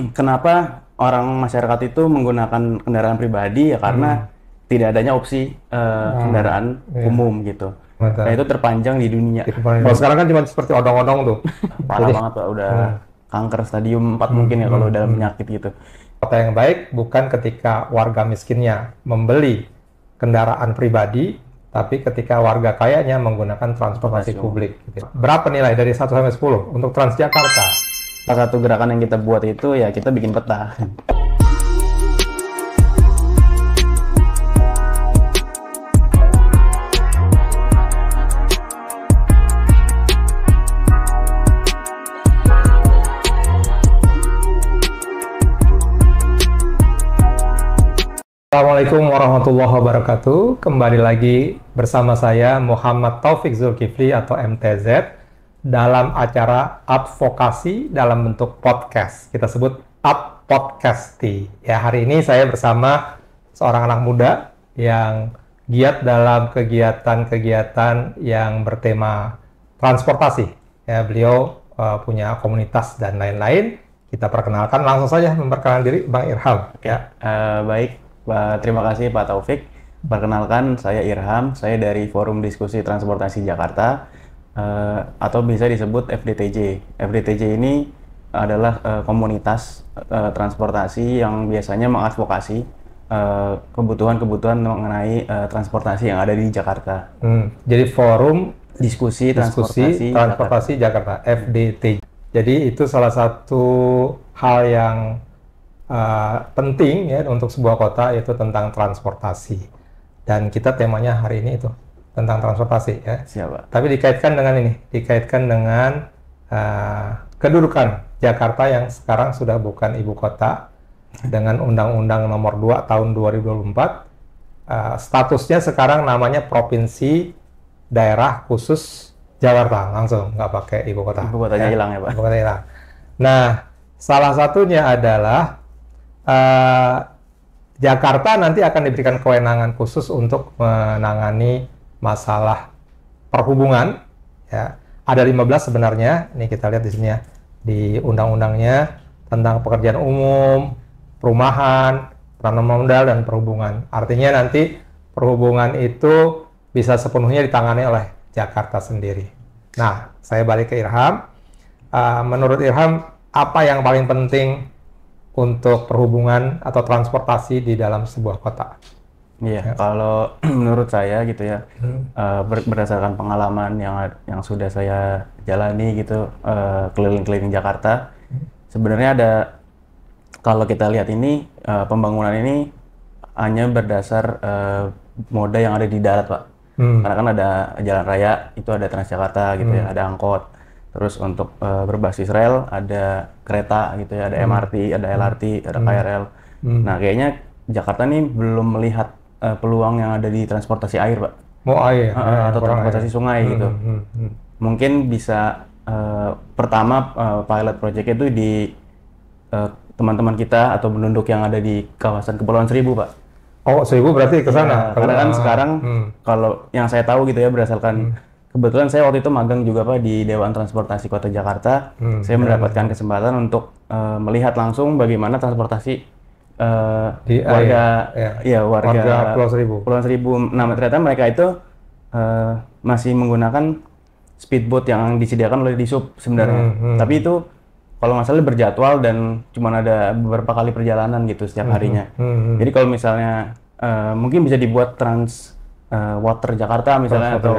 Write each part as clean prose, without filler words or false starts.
kenapa orang masyarakat itu menggunakan kendaraan pribadi ya karena tidak adanya opsi kendaraan umum gitu. Betul. Nah itu terpanjang di dunia. Kalau sekarang kan cuma seperti odong-odong tuh. Parah banget Pak, udah kanker stadium 4 mungkin ya kalau dalam penyakit gitu. Kota yang baik bukan ketika warga miskinnya membeli kendaraan pribadi, tapi ketika warga kayanya menggunakan transportasi publik. Gitu. Berapa nilai dari 1 sampai 10 untuk Transjakarta? Salah satu gerakan yang kita buat itu ya kita bikin peta. Assalamualaikum warahmatullahi wabarakatuh. Kembali lagi bersama saya Muhammad Taufik Zulkifli atau MTZ dalam acara advokasi dalam bentuk podcast. Kita sebut Ad Podcasti. Ya, hari ini saya bersama seorang anak muda yang giat dalam kegiatan-kegiatan yang bertema transportasi. Ya, beliau punya komunitas dan lain-lain. Kita perkenalkan langsung saja, memperkenalkan diri Bang Irham. Ya, baik. Terima kasih Pak Taufik. Perkenalkan, saya Irham. Saya dari Forum Diskusi Transportasi Jakarta, atau bisa disebut FDTJ. FDTJ ini adalah komunitas transportasi yang biasanya mengadvokasi kebutuhan-kebutuhan mengenai transportasi yang ada di Jakarta. Jadi Forum Diskusi Transportasi Jakarta, FDTJ. Jadi itu salah satu hal yang penting ya untuk sebuah kota, yaitu tentang transportasi, dan kita temanya hari ini itu tentang transportasi ya. Siapa? Tapi dikaitkan dengan kedudukan Jakarta yang sekarang sudah bukan ibu kota dengan Undang-Undang Nomor 2 Tahun 2024. Statusnya sekarang namanya Provinsi Daerah Khusus Jakarta, langsung nggak pakai ibu kota. Ibu kotanya hilang ya Pak. Ibu kota hilang. Nah, salah satunya adalah Jakarta nanti akan diberikan kewenangan khusus untuk menangani masalah perhubungan. Ya, ada 15 sebenarnya. Ini kita lihat di sini ya, di undang-undangnya tentang pekerjaan umum, perumahan, peranan modal, dan perhubungan. Artinya nanti perhubungan itu bisa sepenuhnya ditangani oleh Jakarta sendiri. Nah, saya balik ke Irham. Menurut Irham, apa yang paling penting untuk perhubungan atau transportasi di dalam sebuah kota? Iya, ya. Kalau menurut saya gitu ya, berdasarkan pengalaman yang sudah saya jalani gitu, keliling-keliling Jakarta, sebenarnya ada, kalau kita lihat ini, pembangunan ini hanya berdasar moda yang ada di darat, Pak. Karena kan ada jalan raya, itu ada Transjakarta gitu ya, ada angkot. Terus untuk berbasis rel ada kereta gitu ya, ada MRT, ada LRT, ada KRL. Nah, kayaknya Jakarta nih belum melihat peluang yang ada di transportasi air, Pak. Air atau transportasi sungai gitu. Mungkin bisa pertama pilot project itu di teman-teman kita atau penduduk yang ada di kawasan Kepulauan Seribu, Pak. Oh, Seribu berarti ke sana. Ya, karena kan sekarang kalau yang saya tahu gitu ya, berdasarkan kebetulan saya waktu itu magang juga Pak di Dewan Transportasi Kota Jakarta. Saya mendapatkan kesempatan untuk melihat langsung bagaimana transportasi di warga warga Pulau Seribu. Nah, ternyata mereka itu masih menggunakan speedboat yang disediakan oleh Dishub sebenarnya. Tapi itu kalau nggak salah berjadwal dan cuma ada beberapa kali perjalanan gitu setiap harinya. Jadi kalau misalnya mungkin bisa dibuat Water Jakarta misalnya atau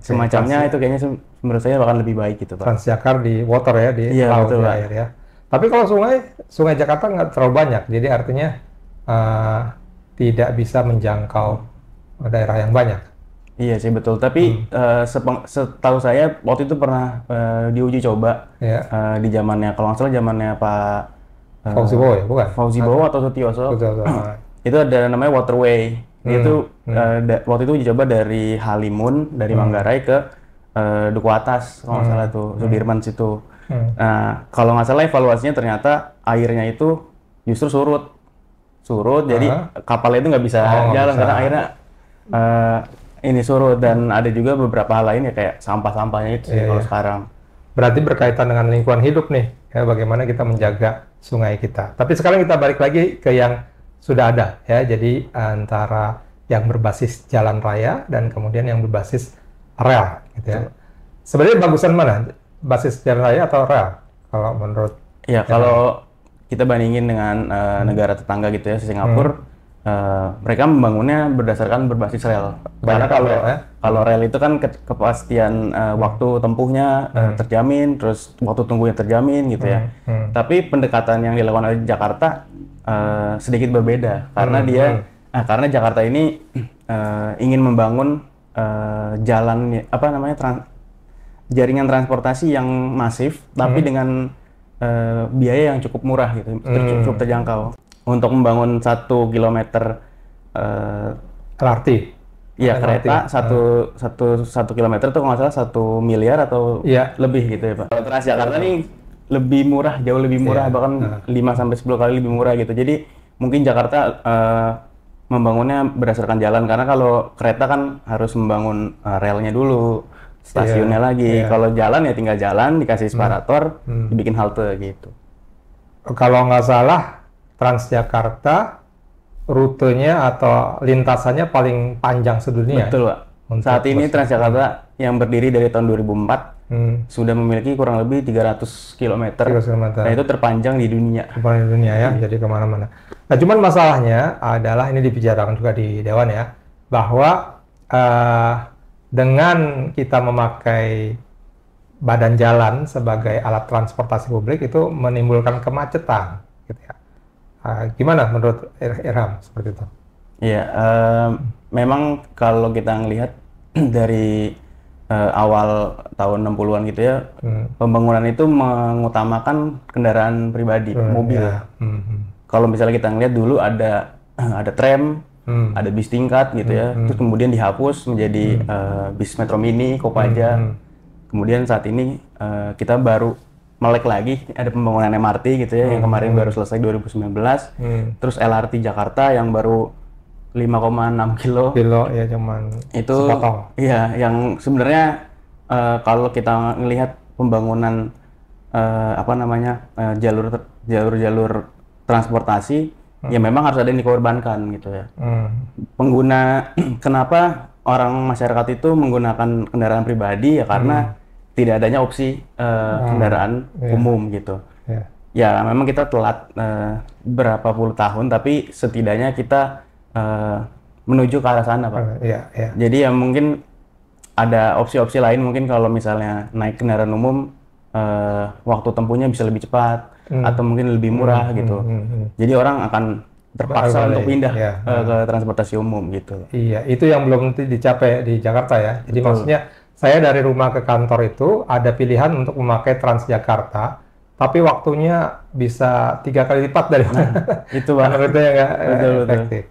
semacamnya, itu kayaknya menurut saya bahkan lebih baik gitu Pak. Transjakarta di water ya, di laut, di air ya. Tapi kalau sungai Jakarta nggak terlalu banyak, jadi artinya tidak bisa menjangkau daerah yang banyak. Iya sih betul, tapi setahu saya waktu itu pernah diuji coba di zamannya, kalau nggak salah zamannya Pak Fauzi Bowo ya, bukan? Fauzi Bowo atau Sutioso. Itu ada namanya Waterway. Itu waktu itu uji coba dari Halimun, dari Manggarai ke Duku Atas, kalau nggak salah tuh, Sudirman situ. Nah, kalau nggak salah evaluasinya ternyata airnya itu justru surut, jadi kapalnya itu nggak bisa jalan karena airnya ini surut. Dan ada juga beberapa hal lain ya, kayak sampah-sampahnya itu kalau sekarang. Berarti berkaitan dengan lingkungan hidup nih, ya, bagaimana kita menjaga sungai kita. Tapi sekarang kita balik lagi ke yang sudah ada ya. Jadi antara yang berbasis jalan raya dan kemudian yang berbasis rel gitu ya. Sebenarnya bagusan mana? Basis jalan raya atau rel? Kalau menurut Ya, kalau kita bandingin dengan negara tetangga gitu ya, Singapura, mereka membangunnya berdasarkan berbasis rel. Karena kalau rel itu kan kepastian waktu tempuhnya terjamin, terus waktu tunggunya terjamin gitu ya. Tapi pendekatan yang dilakukan oleh Jakarta sedikit berbeda karena karena Jakarta ini ingin membangun jalan jaringan transportasi yang masif, tapi dengan biaya yang cukup murah gitu, cukup terjangkau. Untuk membangun 1 kilometer LRT, ya kereta satu kilometer tuh kalau nggak salah 1 miliar atau lebih gitu ya Pak. Kalau Transjakarta nih lebih murah, jauh lebih murah, bahkan 5-10 kali lebih murah gitu. Jadi mungkin Jakarta membangunnya berdasarkan jalan, karena kalau kereta kan harus membangun relnya dulu, stasiunnya lagi. Kalau jalan ya tinggal jalan, dikasih separator, dibikin halte gitu. Kalau nggak salah Transjakarta rutenya atau lintasannya paling panjang sedunia. Betul Pak. Saat ini Transjakarta yang berdiri dari tahun 2004 sudah memiliki kurang lebih 300 km. Nah itu terpanjang di dunia. Terpanjang di dunia ya, jadi kemana-mana. Nah cuman masalahnya adalah, ini dibicarakan juga di Dewan ya, bahwa dengan kita memakai badan jalan sebagai alat transportasi publik itu menimbulkan kemacetan gitu ya. Gimana menurut Irham seperti itu? Iya, memang kalau kita ngelihat dari awal tahun 60-an gitu ya, pembangunan itu mengutamakan kendaraan pribadi, mobil. Kalau misalnya kita ngelihat dulu ada tram, ada bis tingkat gitu ya, terus kemudian dihapus menjadi bis Metro Mini, Kopaja. Kemudian saat ini kita baru melek lagi, ada pembangunan MRT gitu ya, yang kemarin baru selesai 2019. Terus LRT Jakarta yang baru 5,6 kilo ya, cuman itu sepotong. Iya, yang sebenarnya kalau kita melihat pembangunan jalur transportasi, ya memang harus ada yang dikorbankan gitu ya. Pengguna kenapa orang masyarakat itu menggunakan kendaraan pribadi ya karena tidak adanya opsi kendaraan umum gitu. Ya memang kita telat berapa puluh tahun, tapi setidaknya kita menuju ke arah sana Pak. Jadi ya mungkin ada opsi-opsi lain, mungkin kalau misalnya naik kendaraan umum waktu tempuhnya bisa lebih cepat atau mungkin lebih murah gitu. Jadi orang akan terpaksa untuk pindah ke transportasi umum gitu. Iya, itu yang belum dicapai di Jakarta ya. Jadi maksudnya saya dari rumah ke kantor itu ada pilihan untuk memakai Transjakarta, tapi waktunya bisa 3 kali lipat dari itu Pak. Rutenya nggak efektif.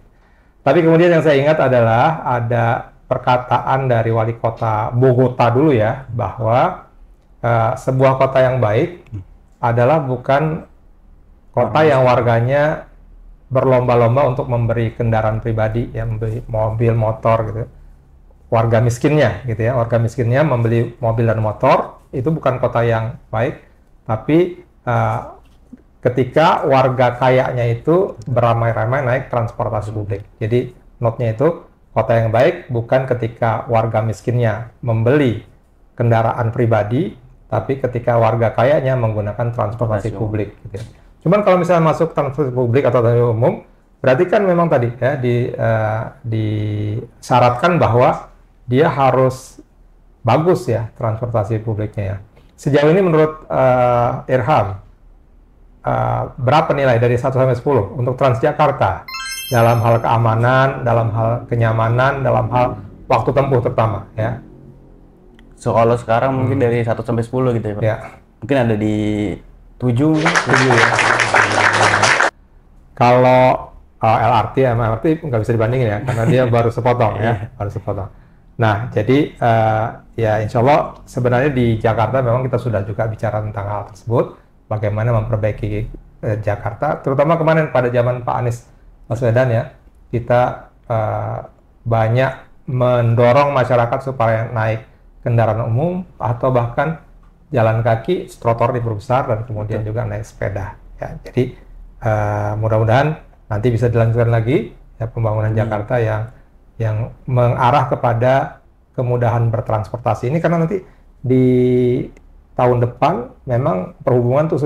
Tapi kemudian yang saya ingat adalah ada perkataan dari wali kota Bogota dulu ya, bahwa sebuah kota yang baik adalah bukan kota yang warganya berlomba-lomba untuk memberi kendaraan pribadi, ya, membeli mobil, motor gitu. Warga miskinnya gitu ya, warga miskinnya membeli mobil dan motor, itu bukan kota yang baik. Tapi ketika warga kayanya itu beramai-ramai naik transportasi publik. Jadi note-nya itu, kota yang baik bukan ketika warga miskinnya membeli kendaraan pribadi, tapi ketika warga kayanya menggunakan transportasi publik gitu ya. Cuman kalau misalnya masuk transportasi publik atau transportasi umum, berarti kan memang tadi ya disyaratkan bahwa dia harus bagus ya transportasi publiknya ya. Sejauh ini menurut Irham, berapa nilai dari 1 sampai 10 untuk Transjakarta dalam hal keamanan, dalam hal kenyamanan, dalam hal waktu tempuh terutama ya? So kalau sekarang mungkin dari 1 sampai 10 gitu ya Pak. Ya. Mungkin ada di 7 mungkin. 7 ya. Kalau LRT sama MRT nggak bisa dibandingin ya, karena dia baru sepotong ya, baru sepotong. Nah, jadi ya insya Allah sebenarnya di Jakarta memang kita sudah juga bicara tentang hal tersebut, bagaimana memperbaiki Jakarta, terutama kemarin pada zaman Pak Anies Baswedan ya, kita banyak mendorong masyarakat supaya naik kendaraan umum atau bahkan jalan kaki, trotoar diperbesar dan kemudian juga naik sepeda. Ya, jadi mudah-mudahan nanti bisa dilanjutkan lagi ya pembangunan Jakarta yang mengarah kepada kemudahan bertransportasi ini, karena nanti di tahun depan memang perhubungan tuh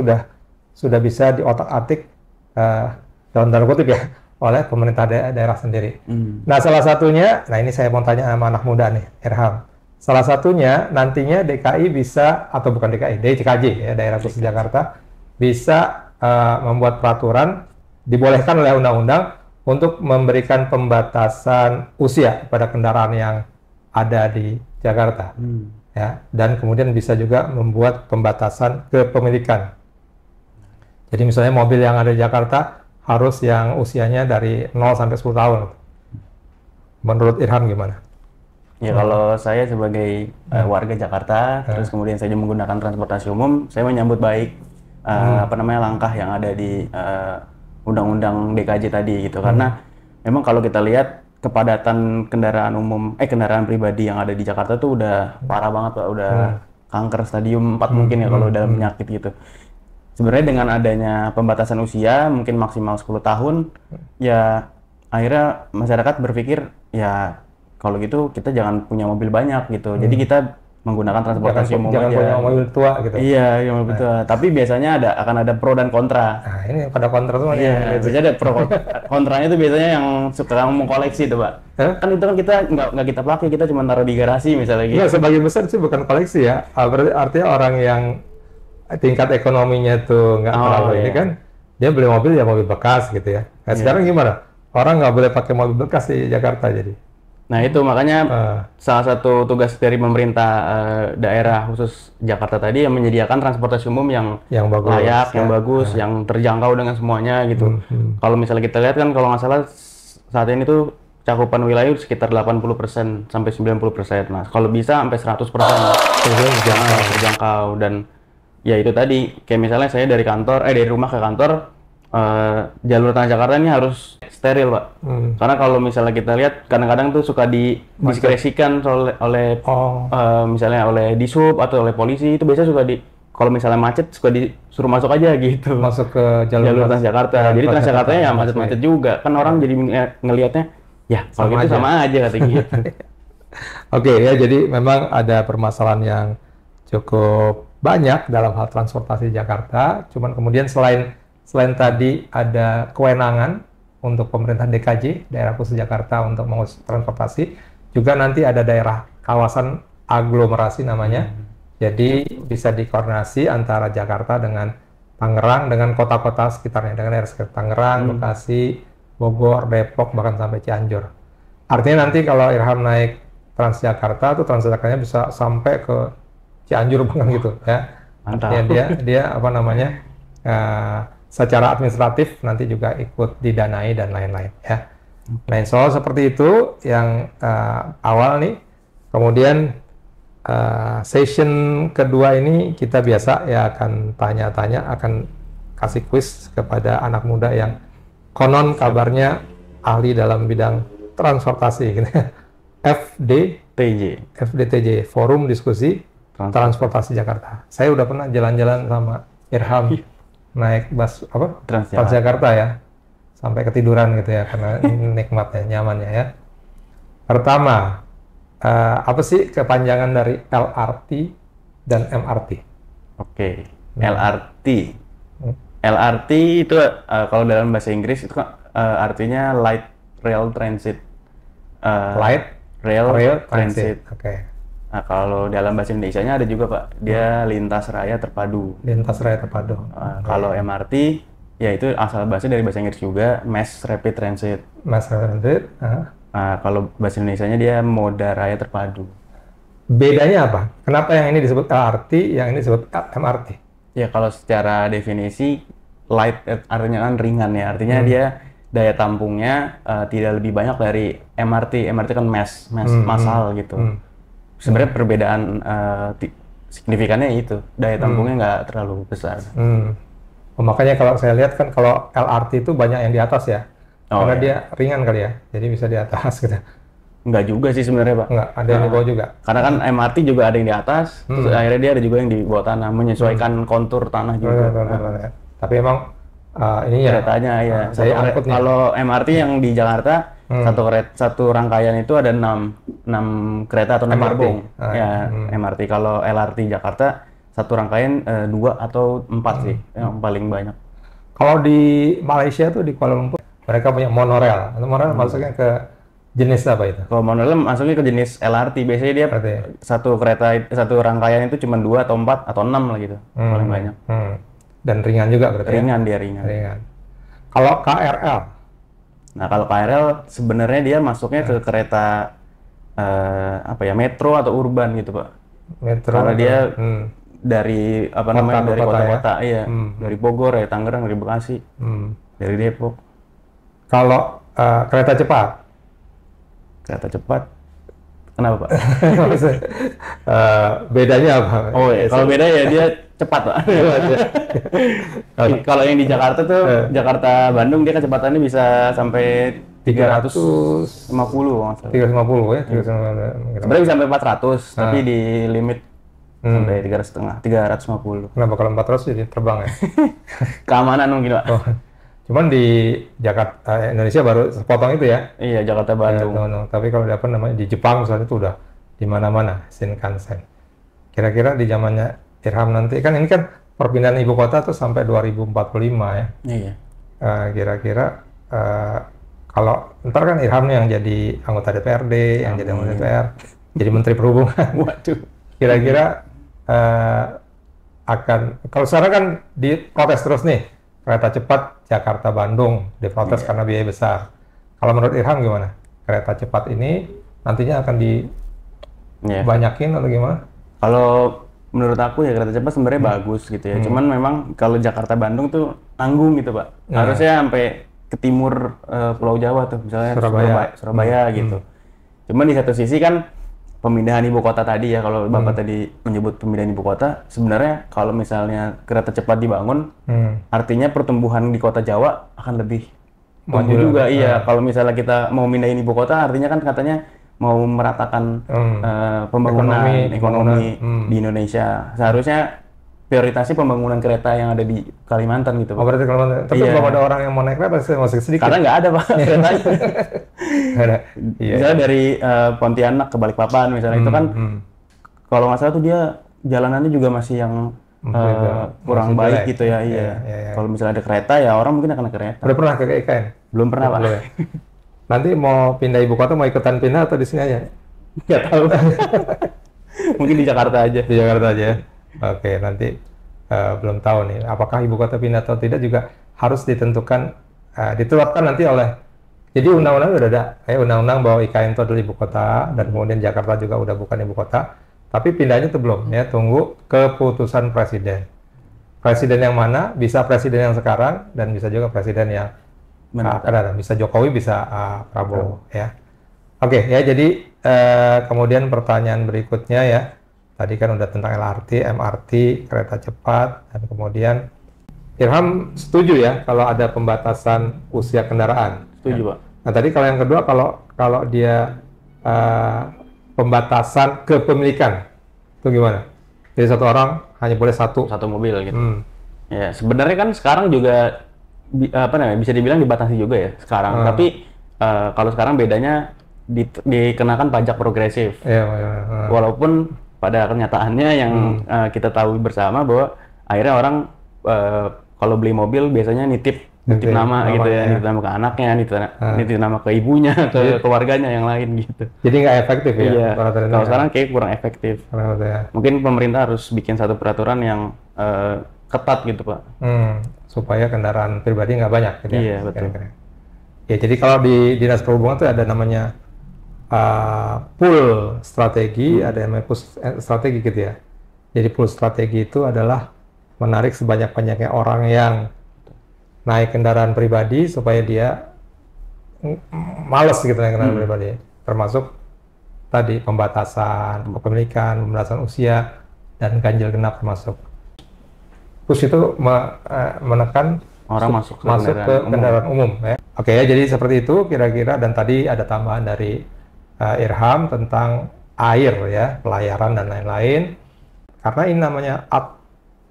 sudah bisa diotak-atik dalam tanda kutip ya oleh pemerintah daerah sendiri. Nah, salah satunya, nah ini saya mau tanya sama anak muda nih, Irham. Salah satunya nantinya DKI bisa, atau bukan DKI, DKJ ya, Daerah Khusus Jakarta, bisa membuat peraturan dibolehkan oleh undang-undang untuk memberikan pembatasan usia pada kendaraan yang ada di Jakarta. Ya, dan kemudian bisa juga membuat pembatasan kepemilikan. Jadi misalnya mobil yang ada di Jakarta harus yang usianya dari 0 sampai 10 tahun. Menurut Irham gimana? Ya kalau saya sebagai warga Jakarta, terus kemudian saya menggunakan transportasi umum, saya menyambut baik langkah yang ada di Undang-Undang DKJ tadi gitu. Karena memang kalau kita lihat kepadatan kendaraan pribadi yang ada di Jakarta tuh udah parah banget Pak, udah kanker stadium 4 mungkin ya kalau dalam penyakit gitu. Sebenarnya dengan adanya pembatasan usia mungkin maksimal 10 tahun, ya akhirnya masyarakat berpikir ya kalau gitu kita jangan punya mobil banyak gitu. Jadi kita menggunakan transportasi umum jangan aja. punya mobil tua gitu. Iya, mobil tua. Tapi biasanya akan ada pro dan kontra. Nah, ini pada kontra tuh. Iya, biasanya ada pro kontranya itu biasanya yang suka mau koleksi tuh, Pak. Kan itu kan kita nggak kita pakai, kita cuma taruh di garasi misalnya gitu. Nggak, sebagian besar sih bukan koleksi ya. Artinya orang yang tingkat ekonominya tuh nggak terlalu ini kan, dia beli mobil ya mobil bekas gitu ya. Nah, sekarang gimana? Orang nggak boleh pakai mobil bekas di Jakarta jadi. Nah itu makanya salah satu tugas dari pemerintah daerah khusus Jakarta tadi yang menyediakan transportasi umum yang bagus, layak, yang bagus, yang terjangkau dengan semuanya gitu. Kalau misalnya kita lihat kan kalau nggak salah saat ini tuh cakupan wilayah sekitar 80% sampai 90%. Nah kalau bisa sampai 100% terjangkau. Dan ya itu tadi kayak misalnya saya dari rumah ke kantor, jalur Transjakarta ini harus steril Pak, karena kalau misalnya kita lihat kadang-kadang tuh suka diskresikan oleh misalnya oleh Dishub atau oleh polisi, itu biasanya suka kalau misalnya macet suka disuruh masuk aja gitu, masuk ke jalur Transjakarta. Jadi Transjakartanya ya macet-macet juga kan, orang jadi ngelihatnya ya kalau gitu sama aja kata gitu. Oke ya, jadi memang ada permasalahan yang cukup banyak dalam hal transportasi Jakarta. Cuman kemudian selain tadi ada kewenangan untuk pemerintah DKJ, Daerah Khusus Jakarta, untuk mengurus transportasi, juga nanti ada daerah kawasan aglomerasi namanya. Jadi bisa dikoordinasi antara Jakarta dengan Tangerang, dengan kota-kota sekitarnya, dengan daerah sekitar Tangerang, Bekasi, Bogor, Depok, bahkan sampai Cianjur. Artinya nanti kalau Irham naik Transjakarta, tuh Transjakartanya bisa sampai ke Cianjur bahkan gitu ya. Artinya dia secara administratif nanti juga ikut didanai dan lain-lain ya. Nah, soal seperti itu yang awal nih. Kemudian session kedua ini kita biasa ya akan tanya-tanya, akan kasih kuis kepada anak muda yang konon kabarnya ahli dalam bidang transportasi gitu. FDTJ, Forum Diskusi Transportasi Jakarta. Saya udah pernah jalan-jalan sama Irham naik bus Transjakarta ya, sampai ketiduran gitu ya karena nikmatnya, nyamannya ya. Pertama, apa sih kepanjangan dari LRT dan MRT? Oke, LRT itu kalau dalam bahasa Inggris itu artinya Light Rail Transit. Light Rail Transit. Oke. Nah, kalau dalam bahasa Indonesianya ada juga Pak, dia lintas raya terpadu. Lintas raya terpadu. Kalau MRT, ya itu asal bahasa dari bahasa Inggris juga, Mass Rapid Transit. Mass Rapid Transit. Kalau bahasa Indonesianya dia moda raya terpadu. Bedanya apa? Kenapa yang ini disebut LRT, yang ini disebut MRT? Ya kalau secara definisi, light artinya kan ringan ya, artinya dia daya tampungnya tidak lebih banyak dari MRT. MRT kan massal gitu. Sebenarnya perbedaan signifikannya itu, daya tampungnya nggak terlalu besar. Makanya kalau saya lihat kan kalau LRT itu banyak yang di atas ya, karena dia ringan kali ya, jadi bisa di atas gitu. Nggak juga sih sebenarnya Pak. Nggak, ada yang di bawah juga. Karena kan MRT juga ada yang di atas, terus akhirnya dia ada juga yang di bawah tanah, menyesuaikan kontur tanah juga. Tapi emang ini ya. Keretanya ya. Saya angkutnya. Kalau MRT yang di Jakarta satu rangkaian itu ada 6 kereta atau 6 MRT. gerbong. MRT. Kalau LRT Jakarta satu rangkaian 2 atau 4 sih yang paling banyak. Kalau di Malaysia tuh di Kuala Lumpur mereka punya monorail. Monorail masuknya ke jenis apa itu? Kalau monorail masuknya ke jenis LRT. Biasanya dia satu rangkaian itu cuma 2 atau 4 atau 6 lah gitu. Paling banyak. Dan ringan juga berarti. Ringan. Kalau KRL? Nah, kalau KRL sebenarnya dia masuknya ke kereta metro atau urban gitu, Pak. Metro. Karena dia dari dari kota-kota ya. Dari Bogor, dari Tangerang, dari Bekasi, dari Depok. Kalau kereta cepat? Kereta cepat, kenapa, Pak? Bedanya apa? Oh ya, kalau beda ya dia cepat, Pak. Kalau yang di Jakarta tuh, Jakarta Bandung dia kecepatannya bisa sampai 350 kalau nggak salah. 350 ya? 350. Sebenarnya bisa sampai 400, tapi di limit sampai 350. Kenapa kalau 400 jadi terbang ya? Keamanan mungkin, Pak. Cuman di Jakarta, Indonesia baru sepotong itu ya? Iya, Jakarta Bandung. Tapi kalau di Jepang misalnya itu udah di mana-mana Shinkansen. Kira-kira di zamannya Irham nanti, kan ini kan perpindahan ibu kota tuh sampai 2045 ya? Iya. Kira-kira kalau ntar kan Irham nih yang jadi anggota DPRD, yang jadi anggota DPR, jadi Menteri Perhubungan. Waduh. Kira-kira kalau sekarang kan diprotes terus nih, kereta cepat Jakarta-Bandung diprotes karena biaya besar. Kalau menurut Irham gimana? Kereta cepat ini nantinya akan dibanyakin atau gimana? Kalau menurut aku ya kereta cepat sebenarnya bagus gitu ya. Cuman memang kalau Jakarta-Bandung tuh tanggung gitu, Pak. Harusnya sampai ke timur Pulau Jawa tuh, misalnya Surabaya gitu. Cuman di satu sisi kan pemindahan ibu kota tadi ya, kalau Bapak tadi menyebut pemindahan ibu kota, sebenarnya kalau misalnya kereta cepat dibangun, artinya pertumbuhan di kota Jawa akan lebih tumbuh juga. Iya, kalau misalnya kita mau mindahin ibu kota, artinya kan katanya mau meratakan pembangunan ekonomi di Indonesia. Seharusnya prioritasnya pembangunan kereta yang ada di Kalimantan gitu, Pak. Oh, berarti Kalimantan. Tapi belum ada orang yang mau naik kereta, masih sedikit. Karena nggak ada, Pak, keretanya. Ada. Misalnya dari Pontianak ke Balikpapan misalnya itu kan kalau nggak salah tuh dia jalanannya juga masih yang kurang baik gitu ya. Iya. Kalau misalnya ada kereta ya orang mungkin akan naik kereta. Udah pernah ke IKN? Belum pernah, Pak. Ya. Nanti mau pindah ibu kota, mau ikutan pindah atau di sini aja? Nggak tahu. Mungkin di Jakarta aja. Di Jakarta aja. Oke, nanti belum tahu nih apakah ibu kota pindah atau tidak juga harus ditentukan, ditetapkan nanti oleh. Jadi undang-undang udah ada, undang-undang bahwa IKN itu adalah ibu kota dan kemudian Jakarta juga udah bukan ibu kota, tapi pindahnya itu belum ya, tunggu keputusan presiden. Presiden yang mana? Bisa presiden yang sekarang dan bisa juga presiden yang bisa Jokowi, bisa Prabowo ya. Oke ya, jadi kemudian pertanyaan berikutnya ya. Tadi kan udah tentang LRT, MRT, kereta cepat, dan kemudian Irham setuju ya kalau ada pembatasan usia kendaraan. Setuju, ya. Pak. Nah tadi kalau yang kedua kalau dia pembatasan kepemilikan itu gimana? Jadi satu orang hanya boleh satu mobil gitu. Ya sebenarnya kan sekarang juga bisa dibilang dibatasi juga ya sekarang. Tapi kalau sekarang bedanya dikenakan pajak progresif. Walaupun pada kenyataannya yang kita tahu bersama bahwa akhirnya orang kalau beli mobil biasanya nitip nama gitu ya, nitip nama ke anaknya, nitip nama ke ibunya, ke keluarganya yang lain gitu. Jadi nggak efektif ya? Iya. Kalau sekarang kayak kurang efektif. Mungkin pemerintah harus bikin satu peraturan yang ketat gitu, Pak. Supaya kendaraan pribadi nggak banyak gitu ya? Iya, betul. Ya, jadi kalau di Dinas Perhubungan tuh ada namanya pool strategi, ada yang namanya push strategi gitu ya. Jadi pool strategi itu adalah menarik sebanyak-banyaknya orang yang naik kendaraan pribadi supaya dia males gitu naik kendaraan pribadi. Termasuk tadi pembatasan kepemilikan, pembatasan usia, dan ganjil genap termasuk. Push itu menekan orang masuk ke kendaraan umum ya. Oke ya, jadi seperti itu kira-kira, dan tadi ada tambahan dari Irham tentang air ya, pelayaran dan lain-lain. Karena ini namanya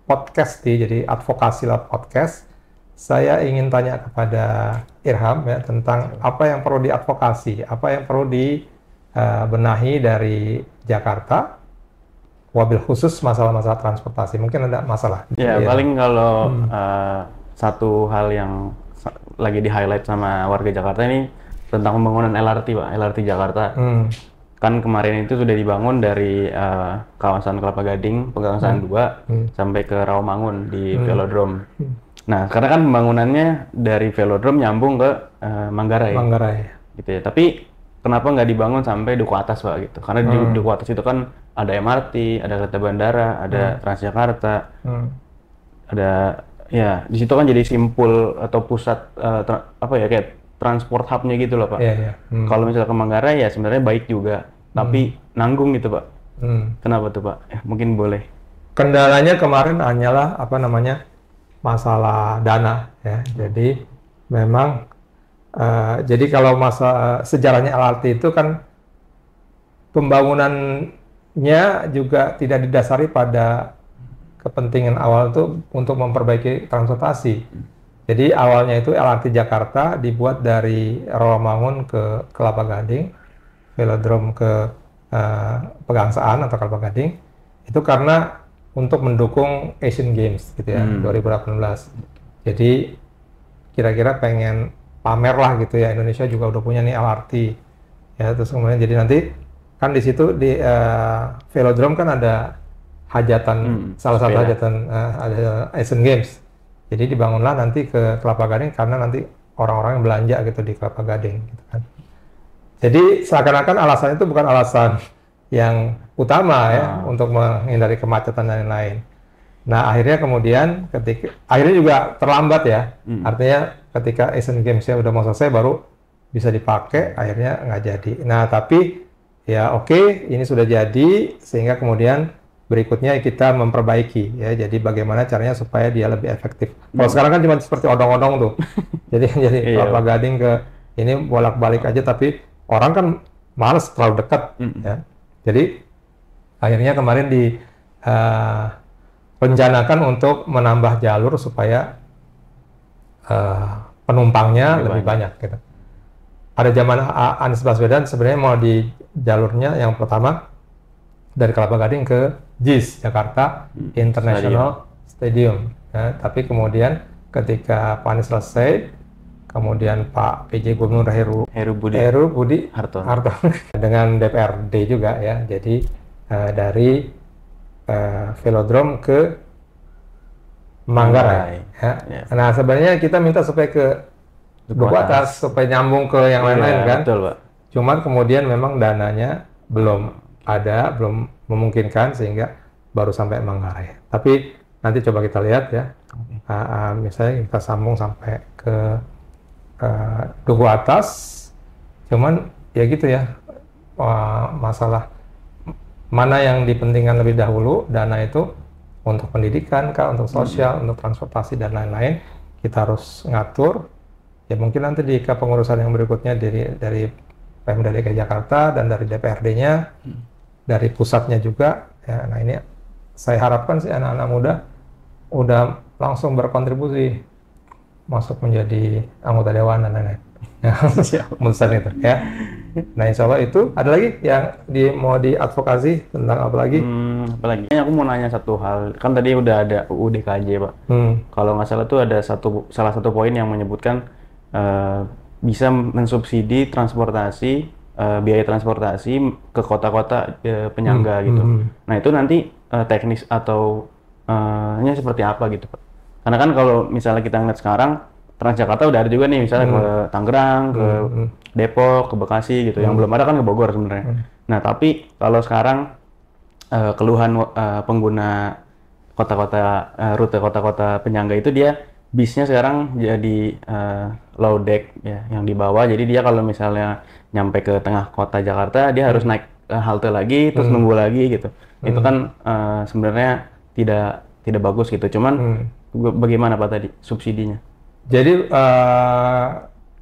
podcast jadi advokasi lewat podcast. saya ingin tanya kepada Irham ya tentang apa yang perlu diadvokasi, apa yang perlu dibenahi dari Jakarta, wabil khusus masalah-masalah transportasi. Mungkin ada masalah. Ya, paling kalau satu hal yang lagi di-highlight sama warga Jakarta ini tentang pembangunan LRT, Pak. LRT Jakarta. Kan kemarin itu sudah dibangun dari kawasan Kelapa Gading, Pegangsaan 2, sampai ke Rawamangun di Velodrome. Nah, karena kan pembangunannya dari Velodrome nyambung ke Manggarai. Gitu ya. Tapi kenapa nggak dibangun sampai Duku Atas, Pak, gitu? Karena di Duku Atas itu kan ada MRT, ada kereta bandara, ada Transjakarta, ada ya di situ kan jadi simpul atau pusat apa ya kayak transport hub-nya gitu loh, Pak. Kalau misalnya ke Manggarai ya sebenarnya baik juga, tapi nanggung gitu, Pak. Kenapa tuh, Pak? Ya, mungkin boleh. Kendalanya kemarin hanyalah apa namanya masalah dana ya. Jadi memang jadi kalau sejarahnya LRT itu kan pembangunannya juga tidak didasari pada kepentingan awal itu untuk memperbaiki transportasi. Jadi awalnya itu LRT Jakarta dibuat dari Rawamangun ke Kelapa Gading, Velodrome ke Pegangsaan atau Kelapa Gading, itu karena untuk mendukung Asian Games gitu ya, 2018. Jadi kira-kira pengen pamer lah gitu ya, Indonesia juga udah punya nih LRT. Ya, terus kemudian jadi nanti kan di situ di Velodrome kan ada hajatan, salah satu hajatan ada Asian Games. Jadi dibangunlah nanti ke Kelapa Gading karena nanti orang-orang yang belanja gitu di Kelapa Gading gitu kan. Jadi seakan-akan alasan itu bukan alasan yang utama ya untuk menghindari kemacetan dan lain-lain. Nah akhirnya kemudian akhirnya juga terlambat ya. Artinya ketika Asian Games-nya udah mau selesai baru bisa dipakai, akhirnya nggak jadi. Nah tapi ya oke, ini sudah jadi sehingga kemudian berikutnya kita memperbaiki ya. Jadi bagaimana caranya supaya dia lebih efektif. Kalau sekarang kan cuma seperti odong-odong tuh. Jadi Kelapa Gading ke ini bolak-balik aja, tapi orang kan males terlalu dekat ya. Jadi akhirnya kemarin direncanakan untuk menambah jalur supaya penumpangnya lebih banyak gitu. Pada zaman Anies Baswedan sebenarnya mau di jalurnya yang pertama dari Kelapa Gading ke JIS Jakarta International Stadium. Ya, tapi kemudian ketika Pak Anies selesai, kemudian Pak PJ Gubernur Heru Budi Hartono dengan DPRD juga ya. Jadi dari Velodrome ke Manggarai. Ya. Nah sebenarnya kita minta supaya ke Duku Atas supaya nyambung ke yang lain-lain kan. Betul, Pak. Cuman kemudian memang dananya belum ada, belum memungkinkan sehingga baru sampai Manggarai. Tapi nanti coba kita lihat ya. Misalnya kita sambung sampai ke Duku Atas, cuman ya gitu ya, masalah mana yang dipentingkan lebih dahulu, dana itu untuk pendidikan kah, untuk sosial, untuk transportasi dan lain-lain, kita harus ngatur. Ya mungkin nanti di kepengurusan yang berikutnya dari Pemda DKI Jakarta dan dari DPRD-nya, dari pusatnya juga. Ya, nah ini saya harapkan sih anak-anak muda udah langsung berkontribusi masuk menjadi anggota dewan dan lain-lain. Keputusan itu ya. Nah insya Allah itu ada lagi yang mau diadvokasi tentang apa lagi? Apalagi? Aku mau nanya satu hal. Kan tadi udah ada UU DKJ, Pak. Kalau nggak salah tuh ada salah satu poin yang menyebutkan bisa mensubsidi transportasi, biaya transportasi ke kota-kota penyangga gitu. Nah itu nanti teknis atau nya seperti apa gitu, Pak? Karena kan kalau misalnya kita ngeliat sekarang, Transjakarta udah ada juga nih, misalnya ke Tangerang, ke Depok, ke Bekasi gitu. Yang belum ada kan ke Bogor sebenarnya. Nah, tapi kalau sekarang keluhan pengguna rute kota-kota penyangga itu dia bisnya sekarang jadi low deck ya, yang di bawah. Jadi dia kalau misalnya nyampe ke tengah kota Jakarta, dia harus naik halte lagi, terus nunggu lagi gitu. Itu kan sebenarnya tidak bagus gitu. Cuman bagaimana Pak tadi subsidinya? Jadi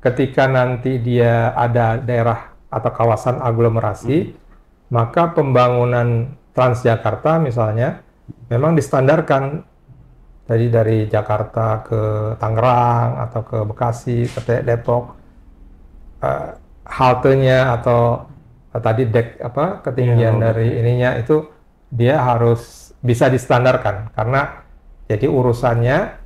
ketika nanti dia ada daerah atau kawasan aglomerasi, maka pembangunan Transjakarta misalnya memang distandarkan Jadi dari Jakarta ke Tangerang atau ke Bekasi, ke Depok, haltenya atau tadi ketinggian dari ininya itu dia harus bisa distandarkan, karena jadi urusannya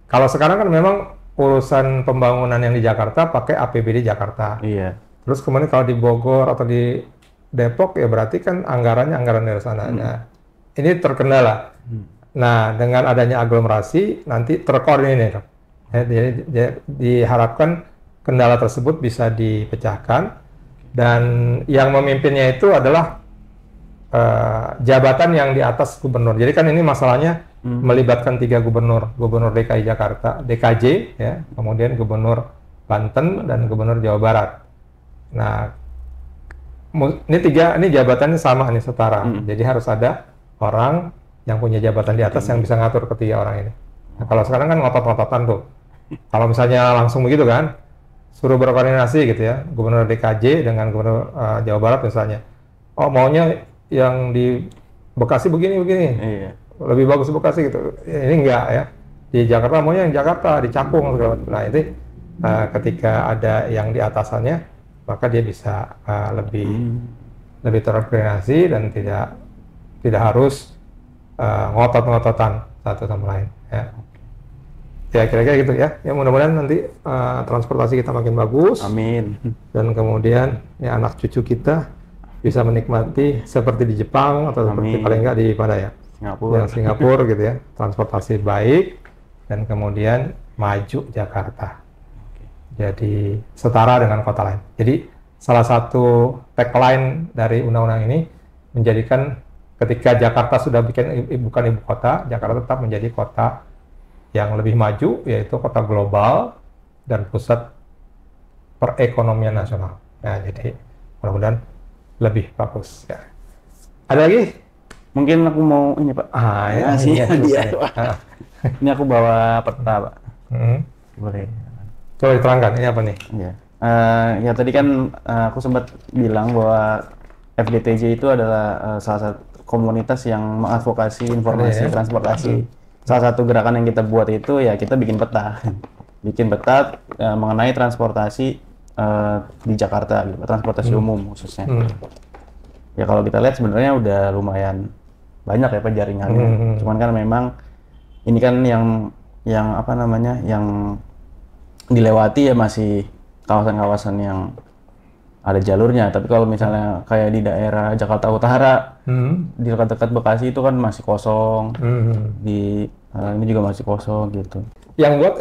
kalau sekarang kan memang urusan pembangunan yang di Jakarta pakai APBD Jakarta. Iya. Terus kemudian kalau di Bogor atau di Depok ya berarti kan anggaran dari sana. Nah, ini terkendala. Nah, dengan adanya aglomerasi nanti terkoordinir. Ya, jadi diharapkan kendala tersebut bisa dipecahkan, dan yang memimpinnya itu adalah jabatan yang di atas gubernur. Jadi kan ini masalahnya melibatkan 3 gubernur, gubernur DKI Jakarta, DKJ, ya, kemudian gubernur Banten dan gubernur Jawa Barat. Nah, ini jabatannya sama nih, setara. Jadi harus ada orang yang punya jabatan di atas yang bisa ngatur ketiga orang ini. Nah, kalau sekarang kan ngotot-ngototan tuh. Kalau misalnya langsung begitu kan, suruh berkoordinasi gitu ya, gubernur DKJ dengan gubernur Jawa Barat misalnya. Oh, maunya yang di Bekasi begini. Iya. Lebih bagus Bekasi gitu. Ini enggak ya. Di Jakarta maunya yang Jakarta, di Cakung segala macam. Nah, itu ketika ada yang di atasannya, maka dia bisa lebih terkoordinasi dan tidak harus ngotot-ngototan satu sama lain, ya. Ya kira-kira gitu ya. Ya mudah-mudahan nanti transportasi kita makin bagus. Amin. Dan kemudian ya anak cucu kita bisa menikmati seperti di Jepang atau seperti paling enggak di mana ya? Singapura gitu ya. Transportasi baik dan kemudian maju Jakarta. Jadi setara dengan kota lain. Jadi salah satu tagline dari undang-undang ini menjadikan ketika Jakarta sudah bukan ibu kota, Jakarta tetap menjadi kota yang lebih maju, yaitu kota global dan pusat perekonomian nasional. Nah, jadi mudah-mudahan lebih bagus. Ya. Ada lagi? Mungkin aku mau ini Pak. Ya, dia. Ini aku bawa peta Pak. Boleh. Coba diterangkan, ini apa nih? Iya. Ya tadi kan aku sempat bilang bahwa FDTJ itu adalah salah satu komunitas yang mengadvokasi informasi transportasi. Salah satu gerakan yang kita buat itu ya kita bikin peta. Bikin peta mengenai transportasi di Jakarta, gitu, transportasi umum khususnya. Ya kalau kita lihat sebenarnya udah lumayan banyak ya Pak jaringannya. Cuman kan memang ini kan yang apa namanya, yang dilewati ya masih kawasan-kawasan yang ada jalurnya. Tapi kalau misalnya kayak di daerah Jakarta Utara, di dekat-dekat Bekasi itu kan masih kosong. Ini juga masih kosong gitu. Yang buat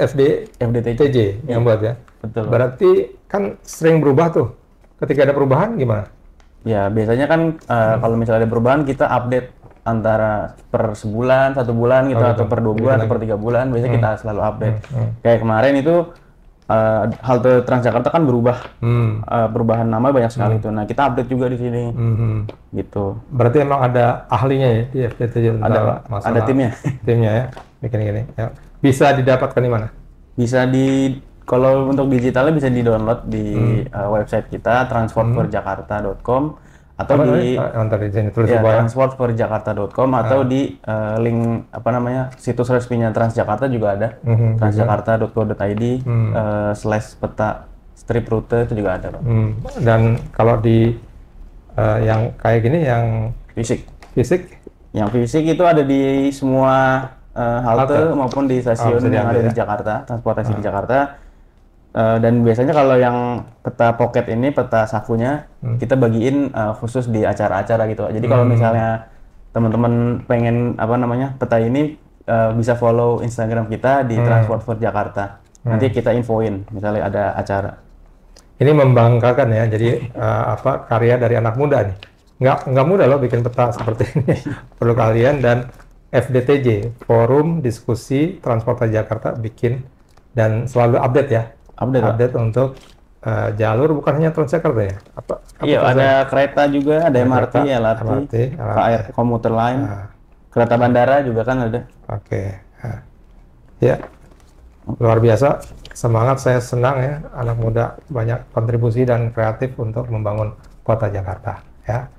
FDTJ yang buat ya. Betul. Berarti kan sering berubah tuh. Ketika ada perubahan gimana? Ya biasanya kan kalau misalnya ada perubahan kita update antara per sebulan, 1 bulan gitu, atau per 2 bulan, atau per 3 bulan. Biasanya kita selalu update. Kayak kemarin itu halte Transjakarta kan berubah, perubahan nama banyak sekali itu. Nah kita update juga di sini, gitu. Berarti emang ada ahlinya ya di FDTJ? Ada timnya. Timnya ya, bikin gini. Ya. Bisa didapatkan di mana? Bisa kalau untuk digitalnya bisa di-download di website kita transportforjakarta.com atau di transportforjakarta.com atau di link situs resminya Transjakarta juga ada, transjakarta.co.id /peta strip rute itu juga ada Pak. Dan kalau di yang kayak gini yang fisik yang fisik itu ada di semua halte maupun di stasiun yang ada di Jakarta, transportasi di Jakarta. Dan biasanya kalau yang peta pocket ini, peta sakunya, kita bagiin khusus di acara-acara gitu. Jadi kalau misalnya teman-teman pengen peta ini bisa follow Instagram kita di Transport for Jakarta. Nanti kita infoin misalnya ada acara. Ini membanggakan ya. Jadi karya dari anak muda nih. Nggak mudah loh bikin peta seperti ini. Perlu kalian dan FDTJ, Forum Diskusi Transportasi Jakarta, bikin dan selalu update ya. Update untuk jalur bukan hanya Transjakarta ya? Iya, ada kereta juga, ada MRT, LRT, komuter lain, kereta bandara juga kan ada. Oke. Ya, luar biasa. Semangat, saya senang ya, anak muda banyak kontribusi dan kreatif untuk membangun kota Jakarta. Ya,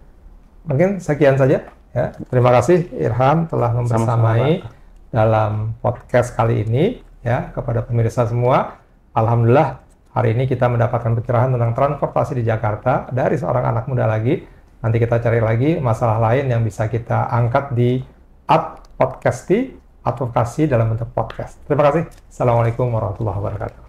mungkin sekian saja. Ya, terima kasih Irham telah membersamai dalam podcast kali ini ya kepada pemirsa semua. Alhamdulillah hari ini kita mendapatkan pencerahan tentang transportasi di Jakarta dari seorang anak muda lagi. Nanti kita cari lagi masalah lain yang bisa kita angkat di Podcasti, advokasi dalam bentuk podcast. Terima kasih. Assalamualaikum warahmatullahi wabarakatuh.